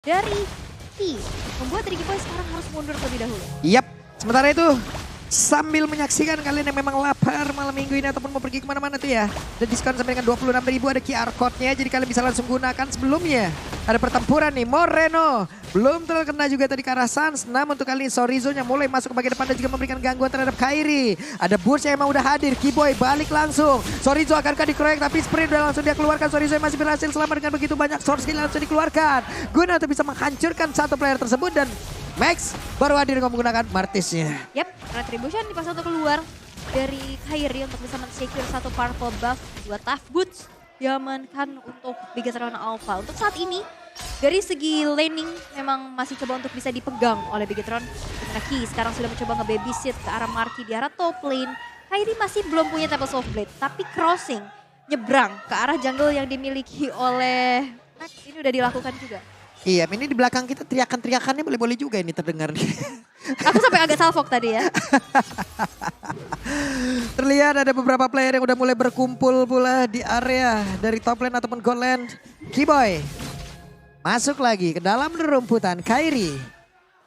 dari Ki, membuat Ricky Boy sekarang harus mundur terlebih dahulu. Yap, sementara itu sambil menyaksikan kalian yang memang lapar malam minggu ini ataupun mau pergi kemana-mana tuh ya. Dan diskon sampai dengan 26.000 ada QR code-nya, jadi kalian bisa langsung gunakan. Sebelumnya ada pertempuran nih, Moreno belum terkena juga tadi ke arah Sans. Namun untuk kali ini Sorizo yang mulai masuk ke bagian depan dan juga memberikan gangguan terhadap Kairi. Ada Burst yang emang udah hadir, Kiboy balik langsung. Sorizo akankah dikeroyok tapi sprint udah langsung dia keluarkan. Sorizo yang masih berhasil selamat dengan begitu banyak source skill langsung dikeluarkan. Guna untuk bisa menghancurkan satu player tersebut dan Max baru hadir dengan menggunakan Martisnya. Yap, Retribution dipaksa untuk keluar dari Kairi untuk bisa men-secure satu powerful buff, dua tough boots diamankan untuk Bigetron Alpha. Untuk saat ini dari segi laning memang masih coba untuk bisa dipegang oleh Bigetron. Dimana Ki sekarang sudah mencoba nge-babysit ke arah Marky di arah top lane. Kairi masih belum punya Tempest of Blade, tapi crossing, nyebrang ke arah jungle yang dimiliki oleh Max ini udah dilakukan juga. Iya, ini di belakang kita teriakan-teriakannya boleh-boleh juga ini terdengar nih. Aku sampai agak salfok tadi ya. Terlihat ada beberapa player yang udah mulai berkumpul pula di area dari top lane ataupun gold lane. Kiboy masuk lagi ke dalam rumputan. Kairi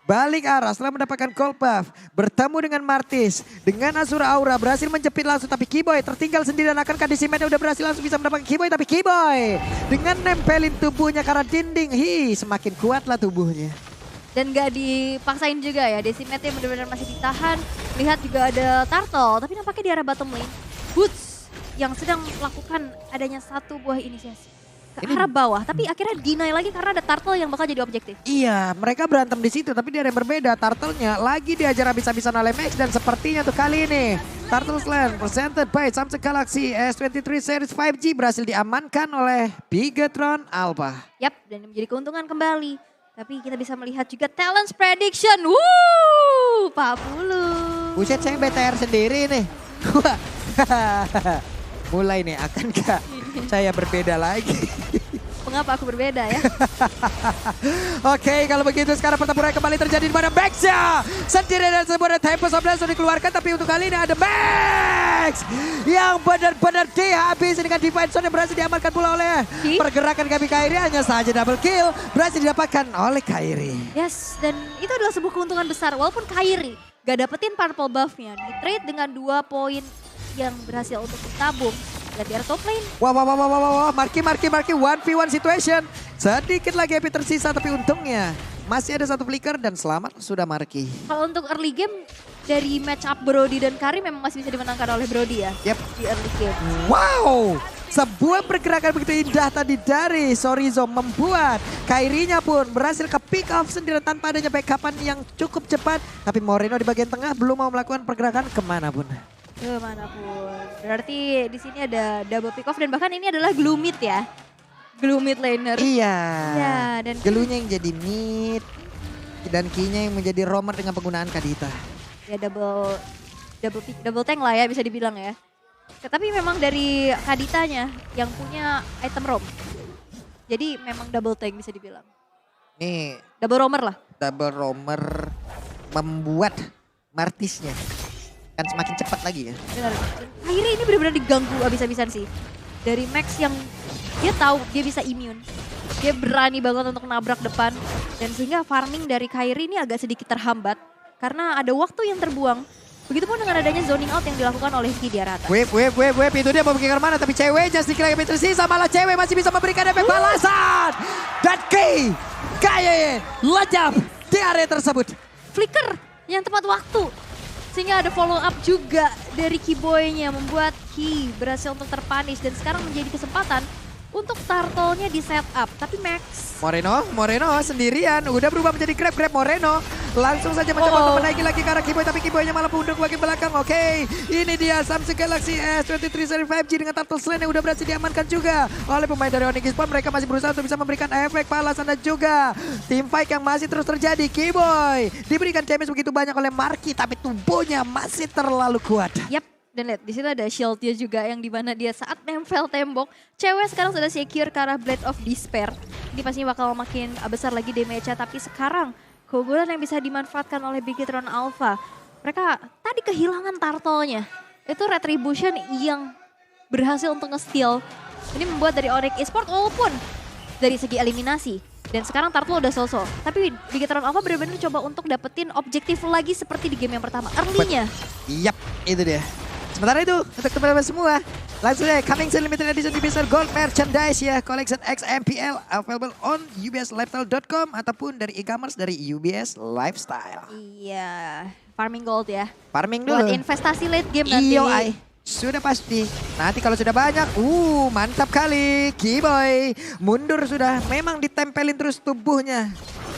balik arah setelah mendapatkan gold buff. Bertemu dengan Martis. Dengan Asura Aura berhasil menjepit langsung. Tapi Kiboy tertinggal sendirian. Akankah di Simetnya udah berhasil langsung bisa mendapatkan Kiboy. Tapi Kiboy dengan nempelin tubuhnya karena dinding. Semakin kuatlah tubuhnya. Dan gak dipaksain juga ya. Decimatnya benar-benar masih ditahan. Lihat juga ada Turtle. Tapi nampaknya di arah bottom lane. Boots yang sedang melakukan adanya satu buah inisiasi ke arah bawah, tapi akhirnya deny lagi karena ada Turtle yang bakal jadi objektif. Iya, mereka berantem di situ, tapi dia ada yang berbeda. Turtle-nya lagi diajar habis-habisan oleh Max dan sepertinya tuh kali ini Turtles Land presented by Samsung Galaxy S23 Series 5G berhasil diamankan oleh Bigetron Alpha. Yap, dan menjadi keuntungan kembali. Tapi kita bisa melihat juga talents prediction. Wuh, 40. Buset, saya BTR sendiri nih. Mulai nih, akankah saya berbeda lagi? Mengapa aku berbeda ya? Oke, kalau begitu sekarang pertempuran kembali terjadi di mana Max ya. Sendiri dan sebuah Tempest of Blade sudah dikeluarkan, tapi untuk kali ini ada Max yang benar-benar dihabisi dengan Divine Sword yang berhasil diamankan pula oleh pergerakan kami Kairi. Hanya saja double kill berhasil didapatkan oleh Kairi. Yes, dan itu adalah sebuah keuntungan besar. Walaupun Kairi gak dapetin purple buff-nya, di trade dengan 2 poin yang berhasil untuk ditabung. Lihat di arah top lane. Wah, Marky, 1v1 situation. Sedikit lagi HP tersisa, tapi untungnya masih ada satu flicker dan selamat sudah Marky. Kalau untuk early game, dari match up Brody dan Kari memang masih bisa dimenangkan oleh Brody ya. Yep. Di early game. Wow, sebuah pergerakan begitu indah tadi dari Sorizo membuat Kairinya pun berhasil ke pick off sendirian tanpa adanya backupan yang cukup cepat. Tapi Moreno di bagian tengah belum mau melakukan pergerakan kemanapun. Kemanapun. Berarti di sini ada double pick off dan bahkan ini adalah glue mid ya. Glue mid laner. Iya. Ya, dan Gelunya yang jadi mid dan Ki-nya yang menjadi roamer dengan penggunaan Kadita. ya double tank lah ya bisa dibilang ya. Tapi memang dari Kaditanya yang punya item roam. Jadi memang double tank bisa dibilang. Nih, Double roamer lah. double roamer membuat Martisnya kan semakin cepat lagi ya. Benar. Akhirnya ini benar-benar diganggu abis-abisan sih. Dari Max yang dia tahu dia bisa immune. Dia berani banget untuk nabrak depan. Dan sehingga farming dari Kairi ini agak sedikit terhambat. Karena ada waktu yang terbuang. Begitupun dengan adanya zoning out yang dilakukan oleh Ki di arah atas. Wave. Itu dia mau pergi kemana tapi cewek just dikira yang tersisa. Malah cewek masih bisa memberikan efek balasan. Dan Ki kayak lejap di area tersebut. Flicker yang tepat waktu. Sehingga ada follow up juga dari Kiboy-nya membuat Ki berhasil untuk terpunish. Dan sekarang menjadi kesempatan untuk Turtle-nya di setup. Tapi Max. Moreno sendirian. Udah berubah menjadi Grab Moreno. Langsung saja mencoba untuk menaiki lagi ke arah Kiboy. Tapi Kiboy-nya malah pundak bagian belakang. Oke, ini dia Samsung Galaxy S23 Series 5G dengan Turtle Slam yang udah berhasil diamankan juga oleh pemain dari Onyx Esports. Mereka masih berusaha untuk bisa memberikan efek balasan dan juga team fight yang masih terus terjadi. Kiboy diberikan damage begitu banyak oleh Marky. Tapi tubuhnya masih terlalu kuat. Yap. Dan lihat di situ ada shieldnya juga yang dimana dia saat nempel tembok. Cewek sekarang sudah secure ke arah Blade of Despair. Ini pastinya bakal makin besar lagi damage-nya. Tapi sekarang keunggulan yang bisa dimanfaatkan oleh Bigetron Alpha. Mereka tadi kehilangan Turtle-nya. Itu Retribution yang berhasil untuk nge-steal. Ini membuat dari Onyx Esports walaupun dari segi eliminasi Dan sekarang Turtle udah sosok. Tapi Bigetron Alpha benar-benar coba untuk dapetin objektif lagi seperti di game yang pertama. Early-nya. Yap, itu dia. Sementara itu, untuk teman-teman semua, langsung aja Coming Soon Limited Edition UBS Gold Merchandise ya. Collection XMPL available on ubslifestyle.com ataupun dari e-commerce dari UBS Lifestyle. Iya, farming gold ya. Farming dulu. Buat investasi late game nanti. IOI. Sudah pasti. Nanti kalau sudah banyak, mantap kali. Keyboy mundur sudah. Memang ditempelin terus tubuhnya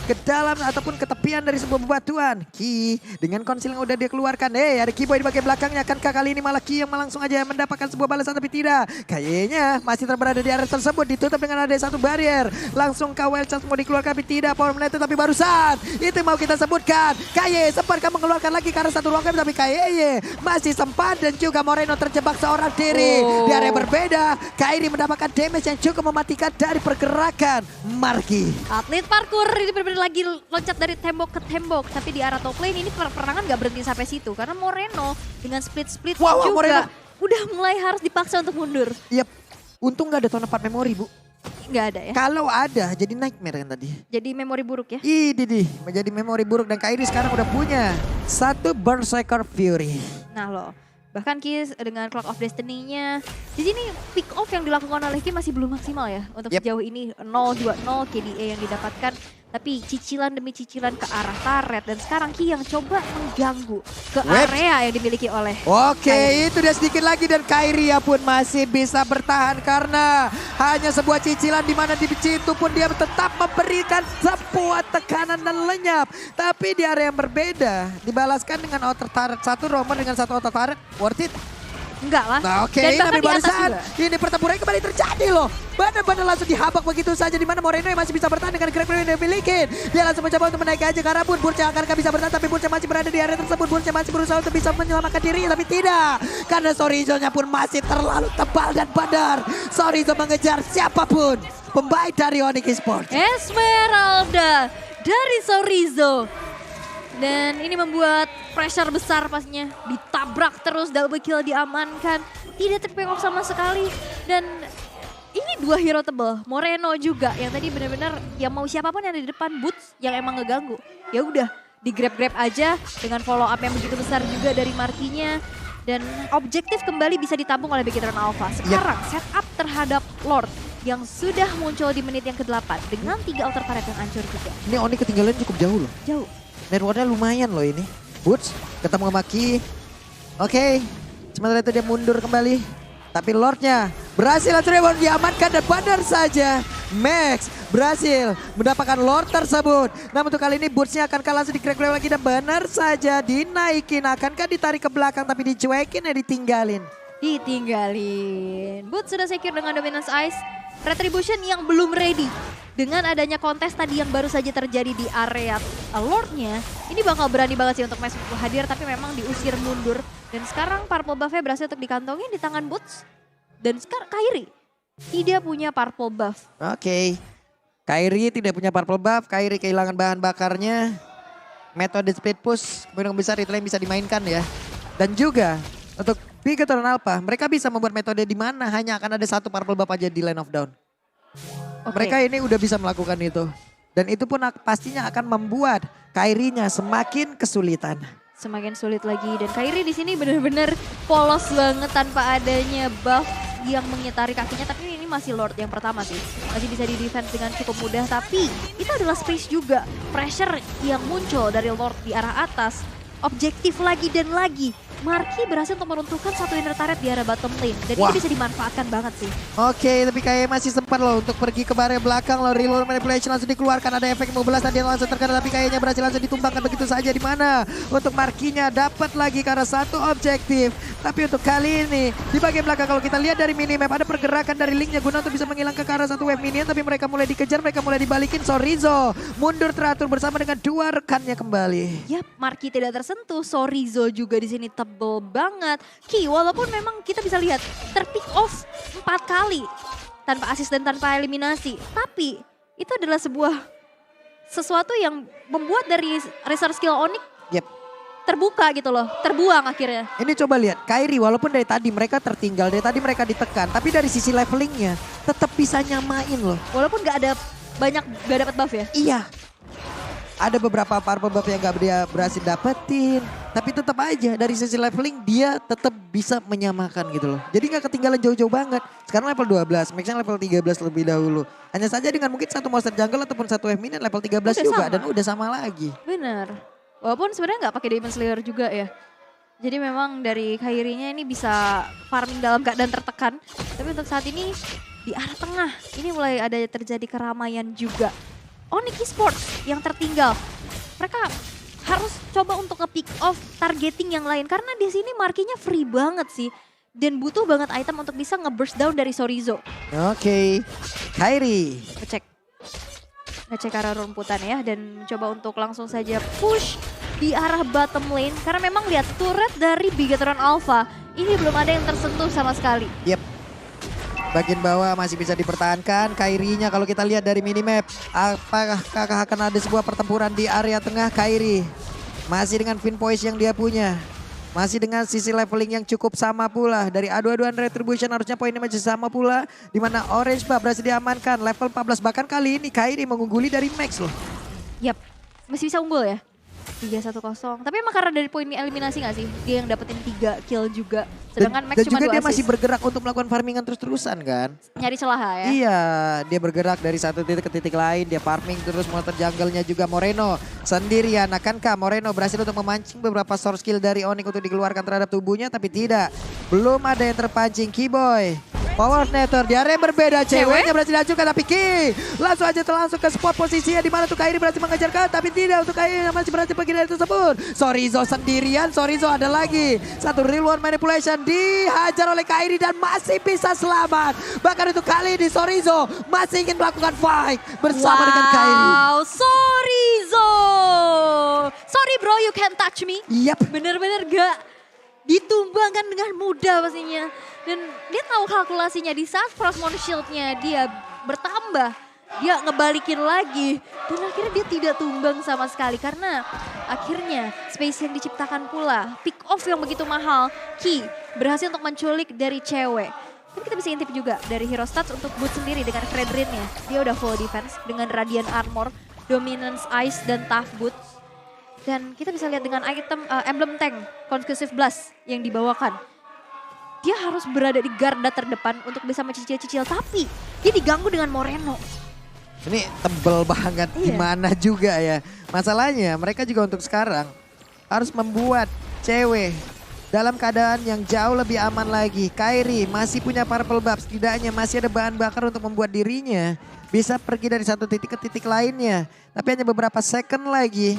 ke dalam ataupun ke tepian dari sebuah bebatuan. Ki dengan konsil yang udah dia keluarkan. Ada Keyboy di bagian belakangnya. Akankah kali ini malah Ki yang langsung aja mendapatkan sebuah balasan tapi tidak. Kayaknya masih berada di area tersebut. Ditutup dengan ada satu barrier. Langsung Wild Chance mau dikeluarkan tapi tidak. Power Menator tapi barusan. Itu mau kita sebutkan. Kaye sempat mengeluarkan lagi karena satu ruang game tapi Kaye masih sempat dan juga Moreno terjebak seorang diri. Di area berbeda. Kairi mendapatkan damage yang cukup mematikan dari pergerakan Marki. Atlet parkour ini benar-benar lagi loncat dari tembok ke tembok. Tapi di arah top lane ini perangan gak berhenti sampai situ. Karena Moreno dengan split-split juga Moreno udah mulai harus dipaksa untuk mundur. Yep. Untung gak ada tahun 4 memori, Bu. Gak ada ya? Kalau ada jadi nightmare kan tadi. Jadi memori buruk ya? Ini menjadi memori buruk dan Kairi sekarang udah punya satu Berserker Fury. Nah loh. Bahkan Ki dengan Clock of Destiny-nya. Di sini pick off yang dilakukan oleh Ki masih belum maksimal ya. Untuk sejauh ini 0-2-0 KDA yang didapatkan. Tapi cicilan demi cicilan ke arah turret. Dan sekarang Ki yang coba mengganggu ke area yang dimiliki oleh Kairi. Itu dia sedikit lagi dan Kairi ya pun masih bisa bertahan. Karena hanya sebuah cicilan di mana di situ pun dia tetap memberikan sebuah tekanan dan lenyap. Tapi di area yang berbeda dibalaskan dengan outer turret. Satu Roman dengan satu outer turret. Worth it? Enggak lah. Nah, tapi barusan ini pertempuran kembali terjadi loh. Benar-benar langsung dihabak begitu saja di mana Moreno yang masih bisa bertahan dengan grab yang dia miliki. Dia langsung mencoba untuk menaiki aja ke arah Bun. Burca akankah bisa bertahan tapi Burca masih berada di area tersebut. Burca masih berusaha untuk bisa menyelamatkan diri tapi tidak. Karena Sorizo-nya pun masih terlalu tebal dan badar. Sorizo mengejar siapapun. Pembaik dari Onyx Esports. Esmeralda dari Sorizo. Dan ini membuat pressure besar pastinya. Ditabrak terus, double kill diamankan. Tidak terpengok sama sekali. Dan ini dua hero tebel. Moreno juga yang tadi benar-benar yang mau siapapun yang ada di depan Boots yang emang ngeganggu. Ya udah, di-grab-grab aja dengan follow up yang begitu besar juga dari Markinya. Dan objektif kembali bisa ditampung oleh Bigetron Alpha. Sekarang setup terhadap Lord yang sudah muncul di menit yang ke-8 dengan 3 altar turret yang hancur juga. Ini Oni ketinggalan cukup jauh loh. Jauh. Networknya lumayan loh ini. Boots ketemu sama Ki. Oke. Sementara itu dia mundur kembali. Tapi Lordnya berhasil Trevor diamankan dan benar saja. Max berhasil mendapatkan Lord tersebut. Namun untuk kali ini Bootsnya akan langsung di-crack lagi dan benar saja dinaikin. Akankah ditarik ke belakang tapi dicuekin ya ditinggalin. Boots sudah secure dengan Dominance Ice. Retribution yang belum ready. Dengan adanya kontes tadi yang baru saja terjadi di area Lordnya, ini bakal berani banget sih untuk Max hadir, tapi memang diusir mundur. Dan sekarang Purple Buff-nya berhasil untuk dikantongin di tangan Boots. Dan sekarang Kairi tidak punya Purple Buff. Oke. Kairi tidak punya Purple Buff, Kairi kehilangan bahan bakarnya. Metode split push, kemungkinan besar itu yang bisa dimainkan ya. Dan juga untuk Bigetron Alpha, mereka bisa membuat metode di mana hanya akan ada satu Purple Buff aja di line of down. Mereka ini udah bisa melakukan itu. Dan itu pun pastinya akan membuat Kairinya semakin kesulitan. Semakin sulit lagi. Dan Kairi di sini benar-benar polos banget tanpa adanya buff yang mengitari kakinya. Tapi ini masih Lord yang pertama sih. Masih bisa di-defense dengan cukup mudah. Tapi itu adalah space juga. Pressure yang muncul dari Lord di arah atas. Objektif lagi dan lagi. Marki berhasil untuk meruntuhkan satu inner turret di arah bottom lane. Dan ini bisa dimanfaatkan banget sih. Oke, tapi kayak masih sempat loh untuk pergi ke area belakang loh. Reload manipulation langsung dikeluarkan. Ada efek 15 dan dia langsung terkena. Tapi kayaknya berhasil langsung ditumbangkan begitu saja. Di mana untuk Markinya dapat lagi karena satu objektif. Tapi untuk kali ini di bagian belakang kalau kita lihat dari minimap ada pergerakan dari Linknya guna untuk bisa menghilangkan ke arah satu wave minion. Tapi mereka mulai dikejar, mereka mulai dibalikin. Sorizo mundur teratur bersama dengan dua rekannya kembali. Yap, Marki tidak tersentuh. Sorizo juga di sini tebel banget. Ki, walaupun memang kita bisa lihat terpick off 4 kali tanpa assist dan tanpa eliminasi. Tapi itu adalah sesuatu yang membuat dari resource skill Onyx terbuka gitu loh. Terbuang akhirnya. Ini coba lihat, Kairi walaupun dari tadi mereka tertinggal, dari tadi mereka ditekan. Tapi dari sisi levelingnya tetap bisa nyamain loh. Walaupun gak ada banyak gak dapat buff ya? Iya. Ada beberapa purple buff yang gak dia berhasil dapetin. Tapi tetap aja dari sisi leveling dia tetap bisa menyamakan gitu loh. Jadi gak ketinggalan jauh-jauh banget. Sekarang level 12, Max-nya level 13 lebih dahulu. Hanya saja dengan mungkin satu monster jungle ataupun satu wave minion level 13 Udah juga. sama. Dan udah sama lagi. Bener. Walaupun sebenarnya gak pakai Demon Slayer juga ya. Jadi memang dari Kairi-nya ini bisa farming dalam keadaan tertekan. Tapi untuk saat ini di arah tengah ini mulai ada terjadi keramaian juga. Onyx Esports yang tertinggal. Mereka harus coba untuk nge-pick off targeting yang lain. Karena di sini markinya free banget sih. Dan butuh banget item untuk bisa nge-burst down dari Sorizo. Oke. Kairi. Ngecek arah rumputan ya. Dan coba untuk langsung saja push di arah bottom lane. Karena memang lihat turret dari Bigetron Alpha. Ini belum ada yang tersentuh sama sekali. Yep. Bagian bawah masih bisa dipertahankan. Kairi-nya kalau kita lihat dari minimap. Apakah akan ada sebuah pertempuran di area tengah Kairi? Masih dengan Fin Poise yang dia punya. Masih dengan sisi leveling yang cukup sama pula. Dari adu-aduan Retribution harusnya poinnya masih sama pula. Dimana Orange Buff berhasil diamankan. Level 14 bahkan kali ini Kairi mengungguli dari Max loh. Yap, masih bisa unggul ya. 3-1-0. Tapi emang karena dari poin eliminasi gak sih? Dia yang dapetin 3 kill juga. Sedangkan Max dan cuma juga 2 dia assist. masih bergerak untuk melakukan farmingan terus-terusan kan. Nyari celah ya. Iya, dia bergerak dari satu titik ke titik lain. Dia farming terus, monster jungle-nya juga Moreno sendirian. Akankah Moreno berhasil untuk memancing beberapa source skill dari Onyx untuk dikeluarkan terhadap tubuhnya? Tapi tidak, belum ada yang terpancing. Keyboy, Power Netter di area yang berbeda. Ceweknya berhasil dihancurkan tapi Ki langsung aja langsung ke spot posisinya. Di mana tuh Kairi berhasil mengejarkan. Tapi tidak, untuk Kairi yang masih berhasil pergi dari tersebut. Sorizo sendirian, Sorizo ada lagi. Satu real one manipulation dihajar oleh Kairi dan masih bisa selamat. Bahkan untuk kali ini Sorizo masih ingin melakukan fight bersama dengan Kairi. Wow, Sorizo. Sorry bro, you can't touch me. Yap. Bener-bener gak ditumbangkan dengan mudah pastinya. Dan dia tahu kalkulasinya di saat Frostmourne Shield-nya dia bertambah. Dia ngebalikin lagi. Dan akhirnya dia tidak tumbang sama sekali. Karena akhirnya space yang diciptakan pula. Pick off yang begitu mahal. Ki berhasil untuk menculik dari cewek. Tapi kita bisa intip juga dari Hero Stats untuk Boot sendiri dengan Fredrin-nya. Dia udah full defense dengan Radiant Armor, Dominance Ice, dan Tough Boots. Dan kita bisa lihat dengan item emblem tank Conclusive Blast yang dibawakan. Dia harus berada di garda terdepan untuk bisa mencicil-cicil. Tapi dia diganggu dengan Moreno. Ini tebel banget gimana juga ya. Masalahnya mereka juga untuk sekarang harus membuat cewek dalam keadaan yang jauh lebih aman lagi. Kairi masih punya purple buff. Setidaknya masih ada bahan bakar untuk membuat dirinya bisa pergi dari satu titik ke titik lainnya. Tapi hanya beberapa second lagi.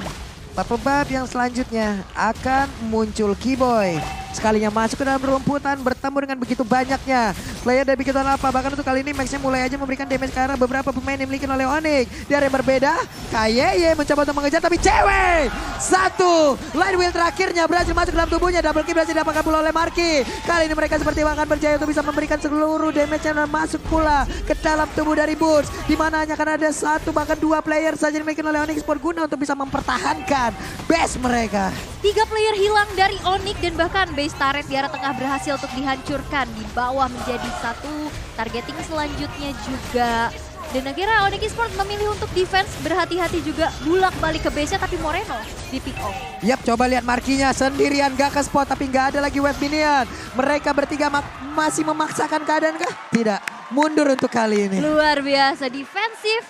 Purple buff yang selanjutnya akan muncul Keyboy. Sekalinya masuk ke dalam rumputan bertemu dengan begitu banyaknya player dari Bigetron Alpha. Bahkan untuk kali ini Max-nya mulai aja memberikan damage ke arah beberapa pemain yang dimiliki oleh Onyx. Di area yang berbeda, Kayeye mencoba untuk mengejar tapi cewek. Satu, line wheel terakhirnya berhasil masuk ke dalam tubuhnya. Double kill berhasil didapatkan pula oleh Marky. Kali ini mereka seperti akan berjaya untuk bisa memberikan seluruh damage-nya dan masuk pula ke dalam tubuh dari Boots. Di mana hanya akan ada satu bahkan dua player saja dimiliki oleh Onyx Sport guna untuk bisa mempertahankan base mereka. 3 player hilang dari Onyx dan bahkan base turret di arah tengah berhasil untuk dihancurkan. Di bawah menjadi satu, targeting selanjutnya juga. Dan akhirnya Onyx Esports memilih untuk defense, berhati-hati juga bulak balik ke base-nya tapi Moreno di pick off. Yap, coba lihat markinya sendirian gak ke spot tapi gak ada lagi wave minion. Mereka bertiga masih memaksakan keadaan kah? Tidak, mundur untuk kali ini. Luar biasa defensif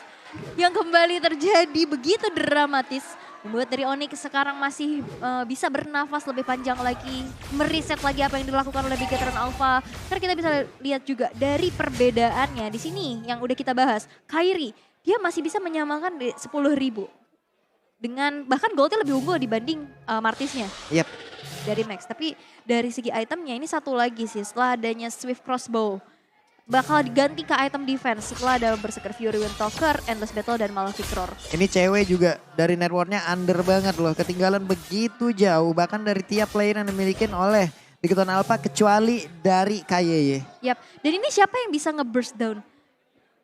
yang kembali terjadi begitu dramatis. Membuat dari Onyx sekarang masih bisa bernafas lebih panjang lagi. Meriset lagi apa yang dilakukan oleh Bigetron Alpha. Karena kita bisa lihat juga dari perbedaannya di sini yang udah kita bahas. Kairi, dia masih bisa menyamakan 10.000. Dengan bahkan goldnya lebih unggul dibanding Martisnya. Yap. Dari Max. Tapi dari segi itemnya ini satu lagi sih setelah adanya Swift Crossbow. Bakal diganti ke item defense setelah ada Berserker Fury Windtalker, Endless Battle, dan malah Victor. Ini cewek juga dari networknya under banget loh. Ketinggalan begitu jauh bahkan dari tiap player yang dimiliki oleh Bigetron Alpha kecuali dari Kayeye. Yap, dan ini siapa yang bisa nge-burst down?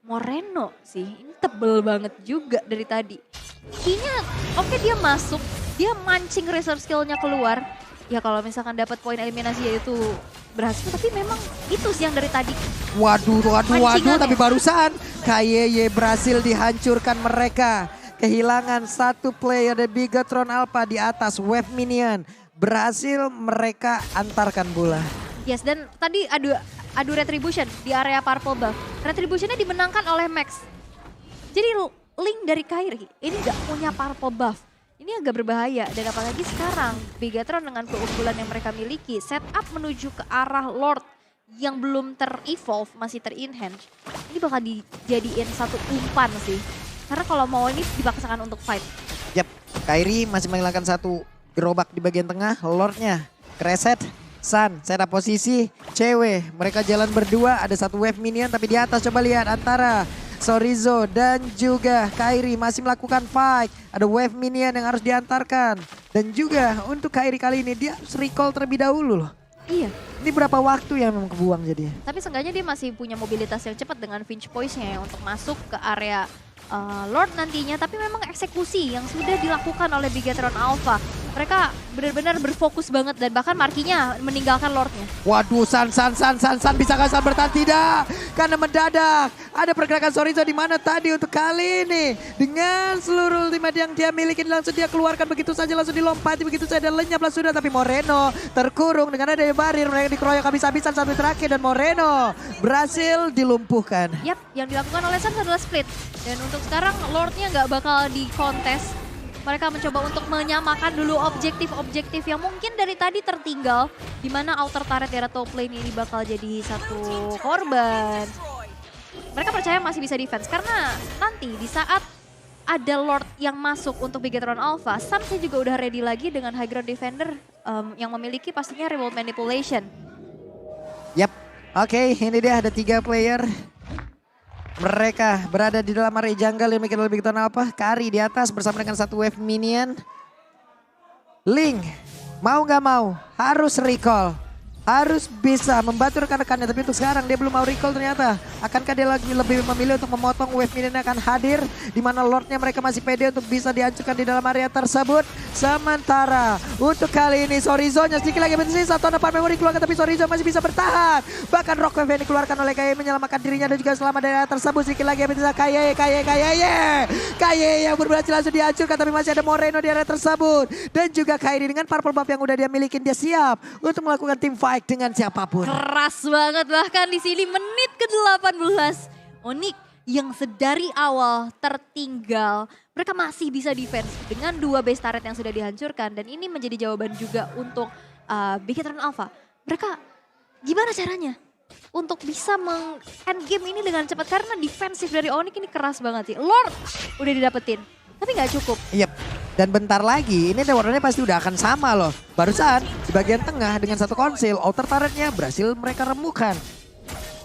Moreno sih, ini tebel banget juga dari tadi. Kayaknya oke dia masuk, dia mancing reserve skill-nya keluar. Ya kalau misalkan dapat poin eliminasi yaitu berhasil, tapi memang itu sih yang dari tadi. Waduh, Pancingannya. tapi barusan KYY berhasil dihancurkan mereka. Kehilangan satu player dari Bigatron Alpha di atas Wave Minion. Berhasil mereka antarkan bola. Yes, dan tadi adu Retribution di area Purple Buff. Retributionnya dimenangkan oleh Max. Jadi Link dari Kairi ini gak punya Purple Buff. Ini agak berbahaya dan apalagi sekarang Bigatron dengan keunggulan yang mereka miliki setup menuju ke arah Lord yang belum ter-evolve, masih ter-enhance. Ini bakal dijadiin satu umpan sih. Karena kalau mau ini dipaksakan untuk fight. Yap, Kairi masih menghilangkan satu gerobak di bagian tengah. Lordnya Kreset, Sun, setup posisi, cewek. Mereka jalan berdua, ada satu wave minion tapi di atas coba lihat antara Sorizo dan juga Kairi masih melakukan fight. Ada wave minion yang harus diantarkan. Dan juga untuk Kairi kali ini dia harus recall terlebih dahulu loh. Iya. Ini berapa waktu yang memang kebuang jadinya. Tapi seenggaknya dia masih punya mobilitas yang cepat dengan Finch Poise-nya untuk masuk ke area Lord nantinya. Tapi memang eksekusi yang sudah dilakukan oleh Bigatron Alpha. Mereka benar-benar berfokus banget dan bahkan Markinya meninggalkan Lordnya. Waduh, San, bisa gak San bertahan? Tidak, karena mendadak ada pergerakan Sorizo di mana tadi untuk kali ini. Dengan seluruh ultimate yang dia miliki langsung dia keluarkan begitu saja, langsung dilompati begitu saja dan lenyaplah sudah. Tapi Moreno terkurung dengan adanya barir, mereka dikeroyok habis-habisan satu terakhir dan Moreno berhasil dilumpuhkan. Yap, yang dilakukan oleh Sun adalah split. Dan untuk sekarang Lordnya nggak bakal dikontes. Mereka mencoba untuk menyamakan dulu objektif-objektif yang mungkin dari tadi tertinggal. Di mana outer turret di area top lane ini bakal jadi satu korban. Mereka percaya masih bisa defense karena nanti di saat ada Lord yang masuk untuk Bigatron Alpha, Sun juga udah ready lagi dengan high ground defender yang memiliki pastinya remote manipulation. Yap, oke, ini dia ada 3 player. Mereka berada di dalam area jungle yang mikir lebih Bigatron Alpha. Kari di atas bersama dengan satu wave minion. Link mau gak mau harus recall. Harus bisa membantu rekan-rekannya, tapi untuk sekarang dia belum mau recall ternyata. Akankah dia lagi lebih memilih untuk memotong wave minion yang akan hadir, di mana Lordnya mereka masih pede untuk bisa dihancurkan di dalam area tersebut. Sementara untuk kali ini Sorizo-nya sedikit lagi bersih, satu dapat memori keluarkan tapi Sorizo masih bisa bertahan. Bahkan Rock Wave yang dikeluarkan oleh KYY menyelamatkan dirinya dan juga selamat dari area tersebut. Sedikit lagi bisa KYY yang berhasil langsung dihancurkan tapi masih ada Moreno di area tersebut. Dan juga Kairi dengan purple buff yang udah dia milikin, dia siap untuk melakukan team fight dengan siapapun. Keras banget bahkan di sini menit ke-18. Onyx yang sedari awal tertinggal, mereka masih bisa defense dengan 2 base turret yang sudah dihancurkan. Dan ini menjadi jawaban juga untuk Bigatron Alpha. Mereka gimana caranya untuk bisa meng-end game ini dengan cepat, karena defensif dari Onyx ini keras banget sih. Lord udah didapetin, tapi nggak cukup. Yep. Dan bentar lagi ini warnanya pasti udah akan sama loh. Barusan di bagian tengah dengan satu konsil, outer turretnya berhasil mereka remukan.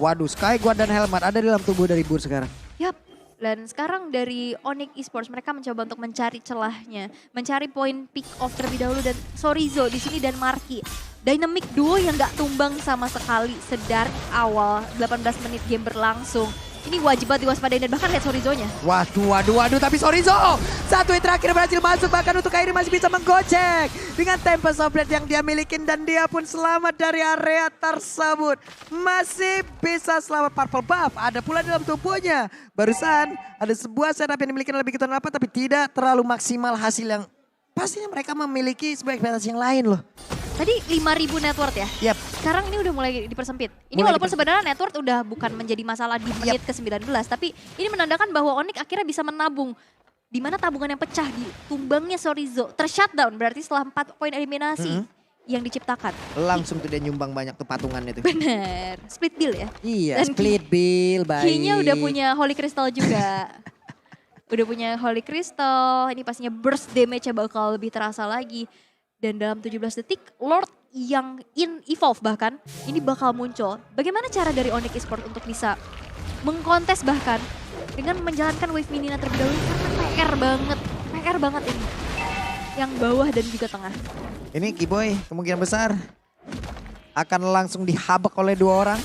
Waduh, Sky Guard dan Helmet ada di dalam tubuh dari Bur sekarang. Yap, dan sekarang dari Onyx Esports mereka mencoba untuk mencari celahnya. Mencari poin pick off terlebih dahulu dan Sorizo di sini dan Marki. Dynamic duo yang gak tumbang sama sekali sedari awal 18 menit game berlangsung. Ini wajib banget diwaspadain dan bahkan lihat Sorizo-nya. Waduh, tapi Sorizo satu yang terakhir berhasil masuk, bahkan untuk Kairi masih bisa menggocek dengan Tempest of Blade yang dia milikin dan dia pun selamat dari area tersebut. Masih bisa selamat purple buff, ada pula dalam tubuhnya. Barusan ada sebuah setup yang dimiliki oleh Bigatron Alpha tapi tidak terlalu maksimal hasil yang pastinya mereka memiliki sebuah ekspektasi yang lain loh. Tadi 5.000 net worth ya? Yap. Sekarang ini udah mulai dipersempit. Ini walaupun sebenarnya net worth udah bukan menjadi masalah di menit ke-19. Tapi ini menandakan bahwa Onyx akhirnya bisa menabung. Di mana tabungan yang pecah di tumbangnya Sorizo tershutdown. Berarti setelah 4 poin eliminasi yang diciptakan. Langsung tuh dia nyumbang banyak tuh patungannya tuh. Bener. Split bill ya? Iya, dan split bill, baik. Kayaknya udah punya Holy Crystal juga. Udah punya Holy Crystal. Ini pastinya burst damage-nya bakal lebih terasa lagi. Dan dalam 17 detik, Lord yang evolve bahkan, ini bakal muncul. Bagaimana cara dari Onyx Esports untuk bisa mengkontes bahkan dengan menjalankan wave minion terlebih dahulu, karena PR banget ini. Yang bawah dan juga tengah. Ini Kiboy kemungkinan besar akan langsung dihabak oleh 2 orang.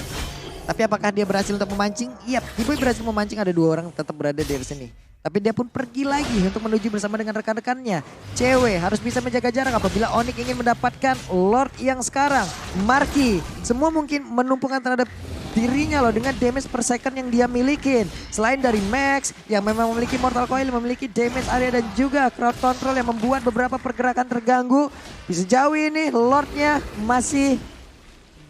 Tapi apakah dia berhasil untuk memancing? Iya, Kiboy berhasil memancing, ada 2 orang tetap berada di sini. Tapi dia pun pergi lagi untuk menuju bersama dengan rekan-rekannya. Cewek harus bisa menjaga jarak apabila Onyx ingin mendapatkan Lord yang sekarang. Marky, semua mungkin menumpukan terhadap dirinya loh dengan damage per second yang dia milikin. Selain dari Max yang memang memiliki Mortal Coil, memiliki damage area dan juga crowd control yang membuat beberapa pergerakan terganggu. Bisa jauh ini Lordnya masih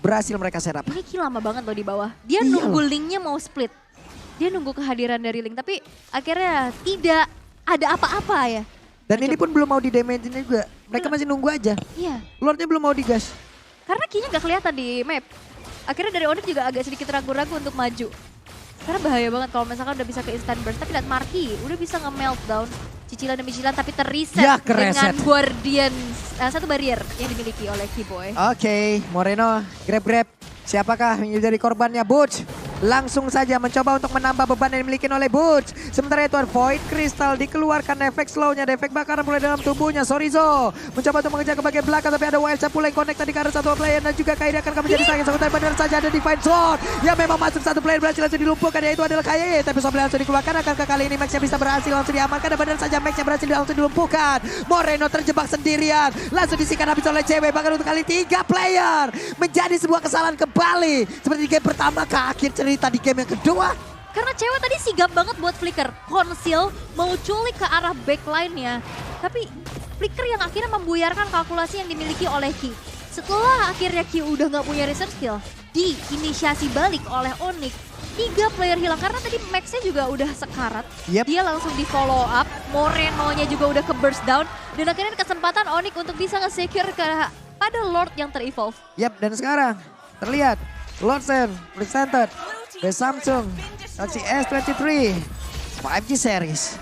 berhasil mereka serap. Ini kill lama banget loh di bawah. Dia nunggu Linknya mau split. Dia nunggu kehadiran dari Link, tapi akhirnya tidak ada apa-apa ya. Dan ini pun belum mau di damage ini juga. Mereka masih nunggu aja. Iya. Lordnya belum mau digas. Karena kayaknya gak kelihatan di map. Akhirnya dari Onyx juga agak sedikit ragu-ragu untuk maju. Karena bahaya banget kalau misalkan udah bisa ke instant burst. Tapi lihat Marky udah bisa nge-meltdown cicilan demi cicilan tapi terreset Ya, dengan Guardian. Satu barrier yang dimiliki oleh Keyboy. Oke, Moreno grab. Siapakah yang menjadi korbannya? Butch langsung saja mencoba untuk menambah beban yang dimiliki oleh Butch. Sementara itu Void Crystal dikeluarkan, efek slownya, efek bakaran mulai dalam tubuhnya. Sorizo mencoba untuk mengejar ke bagian belakang tapi ada Wild Shot pula yang connect tadi ke arah satu player dan juga Kairi akan menjadi sakit. Sementara benar saja ada Divine Sword yang memang masuk satu player berhasil langsung dilumpuhkan, yaitu adalah Kairi. Tapi Sobel langsung dikeluarkan, akankah kali ini Max-nya bisa berhasil langsung diamankan dan benar saja Max-nya berhasil langsung dilumpuhkan. Moreno terjebak sendirian, langsung disikat habis oleh cewek. Bahkan untuk kali 3 player menjadi sebuah kesalahan kembali. Seperti di game pertama ke akhir cerita di game yang kedua. Karena cewek tadi sigap banget buat flicker. Conceal mau culik ke arah backline-nya. Tapi flicker yang akhirnya membuyarkan kalkulasi yang dimiliki oleh Ki. Setelah akhirnya Ki udah gak punya research skill, diinisiasi balik oleh Onyx. 3 player hilang karena tadi Max-nya juga udah sekarat. Yep. Dia langsung di follow up, Moreno-nya juga udah ke burst down. Dan akhirnya kesempatan Onyx untuk bisa nge-secure pada Lord yang ter-evolve. Yap, dan sekarang terlihat Lordsen presented by Samsung Galaxy S23 5G series.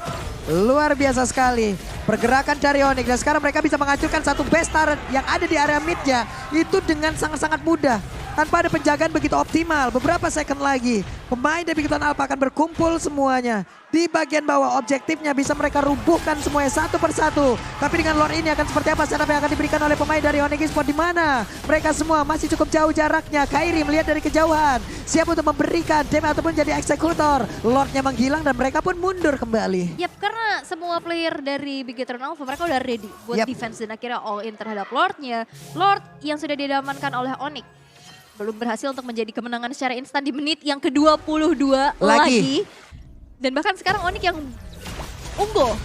Luar biasa sekali pergerakan dari Onyx dan sekarang mereka bisa menghancurkan satu base turret yang ada di area midnya itu dengan sangat-sangat mudah. Tanpa ada penjagaan begitu optimal, beberapa second lagi pemain dari Big Alpha akan berkumpul semuanya. Di bagian bawah objektifnya bisa mereka rubuhkan semuanya satu persatu. Tapi dengan lore ini akan seperti apa setup yang akan diberikan oleh pemain dari Onyx Esports, di mana mereka semua masih cukup jauh jaraknya. Kairi melihat dari kejauhan, siap untuk memberikan damage ataupun jadi eksekutor. Lordnya menghilang dan mereka pun mundur kembali. Yap, karena semua player dari Big Eternal Alpha mereka udah ready buat defense dan akhirnya all in terhadap Lordnya. Lord yang sudah diamankan oleh Onyx belum berhasil untuk menjadi kemenangan secara instan di menit yang ke-22 lagi. Dan bahkan sekarang Onyx yang unggul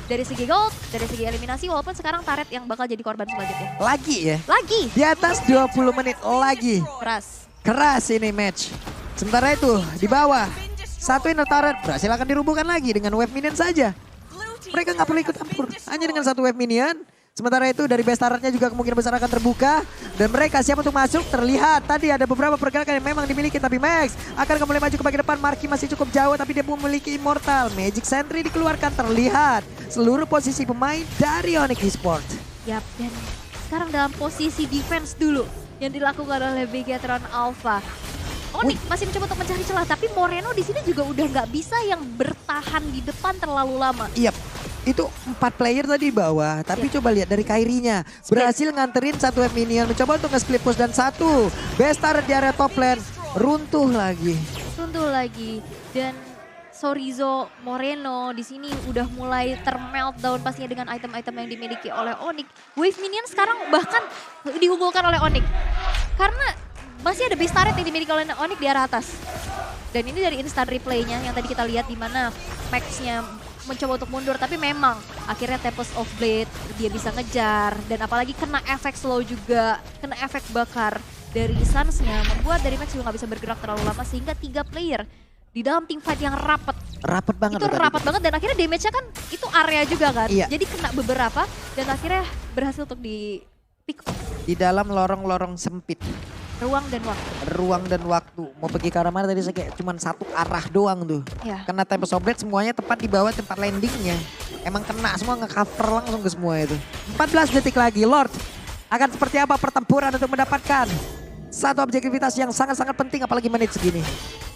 dari segi gold, dari segi eliminasi, walaupun sekarang Turret yang bakal jadi korban selanjutnya. Lagi ya? Lagi. Di atas 20 menit lagi. Keras. Keras ini match. Sementara itu di bawah, satu inner turret berhasil akan dirubuhkan lagi dengan wave minion saja. Mereka nggak perlu ikut campur, hanya dengan satu wave minion. Sementara itu dari base turretnya juga kemungkinan besar akan terbuka. Dan mereka siap untuk masuk. Terlihat tadi ada beberapa pergerakan yang memang dimiliki. Tapi Max akan kembali maju ke bagian depan. Marky masih cukup jauh tapi dia memiliki Immortal. Magic Sentry dikeluarkan. Terlihat seluruh posisi pemain dari Onyx Esports. Yap, dan sekarang dalam posisi defense dulu yang dilakukan oleh Bigetron Alpha. Onyx masih mencoba untuk mencari celah, tapi Moreno di sini juga udah nggak bisa yang bertahan di depan terlalu lama. Iya, itu 4 player tadi di bawah, tapi coba lihat dari Kairinya. Berhasil nganterin satu wave minion, mencoba untuk nge-split push dan satu best turret di area top lane. Runtuh lagi. Runtuh lagi, dan Sorizo Moreno di sini udah mulai termeltdown pastinya dengan item-item yang dimiliki oleh Onyx. Wave minion sekarang bahkan diunggulkan oleh Onyx. Karena masih ada base turret yang dimiliki oleh Onyx di arah atas. Dan ini dari instant replaynya yang tadi kita lihat di mana Max-nya mencoba untuk mundur. Tapi memang akhirnya Tempest of Blade dia bisa ngejar. Dan apalagi kena efek slow juga, kena efek bakar dari Suns-nya. Membuat dari Max juga gak bisa bergerak terlalu lama sehingga 3 player di dalam team fight yang rapat. Rapat banget. Itu rapat banget dan akhirnya damage-nya kan itu area juga kan. Iya. Jadi kena beberapa dan akhirnya berhasil untuk di pick off. Di dalam lorong-lorong sempit. Ruang dan waktu. Ruang dan waktu. Mau pergi ke arah mana tadi saya kayak cuman satu arah doang tuh. Ya. Kena Tempest of Blade semuanya tepat di bawah tempat landingnya. Emang kena semua, nge-cover langsung ke semua itu. 14 detik lagi, Lord akan seperti apa pertempuran untuk mendapatkan satu objektivitas yang sangat-sangat penting apalagi menit segini.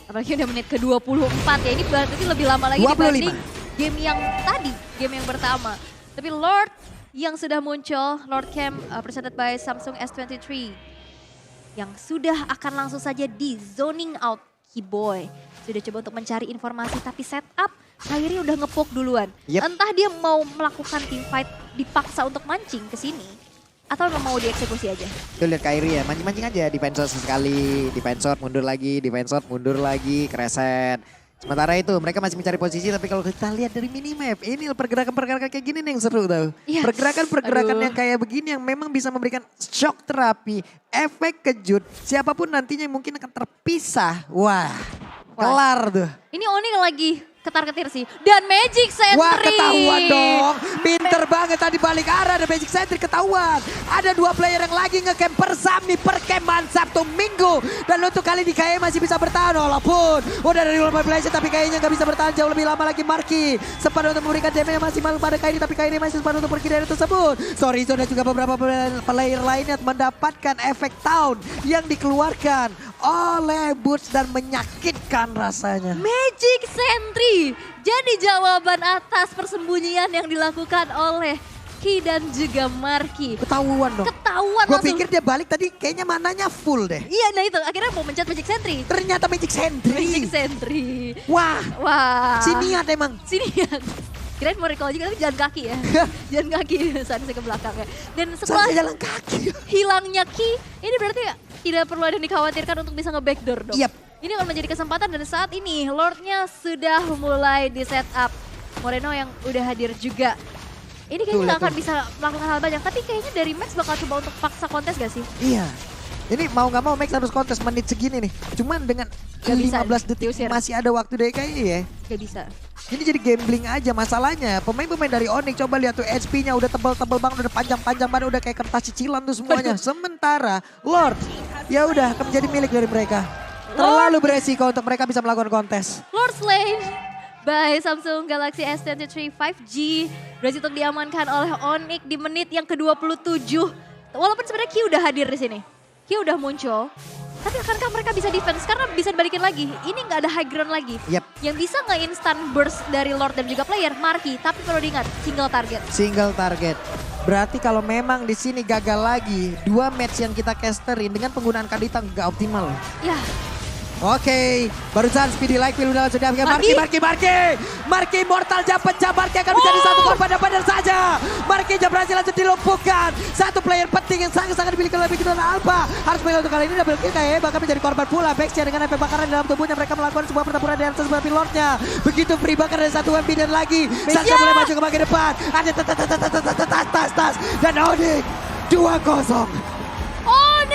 Apalagi udah menit ke-24 ya, ini berarti lebih lama lagi 25. dibanding game yang tadi, game yang pertama. Tapi Lord yang sudah muncul, Lord Camp presented by Samsung S23. Yang sudah akan langsung saja di zoning out. Keyboy. Sudah coba untuk mencari informasi tapi setup Kairi udah ngepoke duluan. Yep. Entah dia mau melakukan team fight dipaksa untuk mancing ke sini atau memang mau dieksekusi aja. Tuh lihat Kairi ya, mancing-mancing aja. Defense shot sekali, defense shot mundur lagi, defense shot mundur lagi, kreset. Sementara itu mereka masih mencari posisi, tapi kalau kita lihat dari minimap, ini pergerakan-pergerakan kayak gini nih yang seru tau. Iya. Pergerakan-pergerakan Aduh. yang kayak begini yang memang bisa memberikan shock terapi, efek kejut. Siapapun nantinya yang mungkin akan terpisah. Wah, kelar tuh. Ini Onyx lagi ketar-ketir sih. Dan Magic Sentry. Wah, ketahuan dong. Pinter banget tadi balik arah ada Magic Sentry ketahuan. Ada 2 player yang lagi ngecamp bersama perkemahan Sabtu Minggu. Dan untuk kali ini kayaknya masih bisa bertahan walaupun udah dari luar population tapi kayaknya nggak bisa bertahan jauh lebih lama lagi. Marki sempat untuk memberikan damage yang maksimal pada Kairi tapi Kairi masih sempat untuk pergi dari tersebut. Sorry dan juga beberapa player lainnya mendapatkan efek Town yang dikeluarkan oleh Boots dan menyakitkan rasanya. Magic Sentry jadi jawaban atas persembunyian yang dilakukan oleh Ki dan juga Marki. Ketahuan dong. Ketahuan Gue langsung. pikir dia balik tadi kayaknya mananya full deh. Iya, nah itu akhirnya mau mencet Magic Sentry. Ternyata Magic Sentry. Magic Sentry. Wah, Wah. si niat emang. Sini ya. Kirain mau recall juga tapi jalan kaki ya. Jalan kaki saat ke belakang ya. Dan setelah Saya jalan kaki. hilangnya Ki, ini berarti tidak perlu ada yang dikhawatirkan untuk bisa nge-backdoor dong. Yap. Ini akan menjadi kesempatan dan saat ini Lordnya sudah mulai di setup. Moreno yang udah hadir juga. Ini kayaknya Tuh, nggak lihat akan tuh. bisa melakukan hal banyak. Tapi kayaknya dari Max bakal coba untuk paksa kontes gak sih? Iya. Ini mau gak mau Max harus kontes menit segini nih. Cuman dengan Gak bisa 15 detik diusir. masih ada waktu deh kayaknya ya. Gak bisa. Ini jadi gambling aja masalahnya. Pemain-pemain dari Onyx coba lihat tuh HP-nya udah tebel-tebel banget, udah panjang-panjang banget, udah kayak kertas cicilan tuh semuanya. Sementara Lord ya udah akan menjadi milik dari mereka. Terlalu beresiko untuk mereka bisa melakukan kontes. Lord Slain by Samsung Galaxy S23 5G berhasil untuk diamankan oleh Onyx di menit yang ke-27. Walaupun sebenarnya Q udah hadir di sini. Q udah muncul. Tapi akankah mereka bisa defense? Karena bisa dibalikin lagi. Ini nggak ada high ground lagi. Yep. Yang bisa nge-instant burst dari Lord dan juga player, Marki. Tapi perlu diingat, single target. Single target. Berarti kalau memang di sini gagal lagi, 2 match yang kita casterin dengan penggunaan Kadita nggak optimal. Ya, Oke, barusan Speedy Like Will udah langsung diambil. Marki Mortal jam pecah. Marki akan menjadi satu korban dan benar saja. Marki jam berhasil langsung dilumpuhkan. Satu player penting yang sangat-sangat dimiliki oleh Big Don Alpha. Harus menang untuk kali ini double kill kayaknya bakal menjadi korban pula. Baxia dengan efek bakaran dalam tubuhnya. Mereka melakukan sebuah pertempuran dengan sebuah pilotnya. Begitu free bakar dari satu weapon dan lagi. Sansa mulai maju ke bagian depan. Ada tas. Dan Onyx 2-0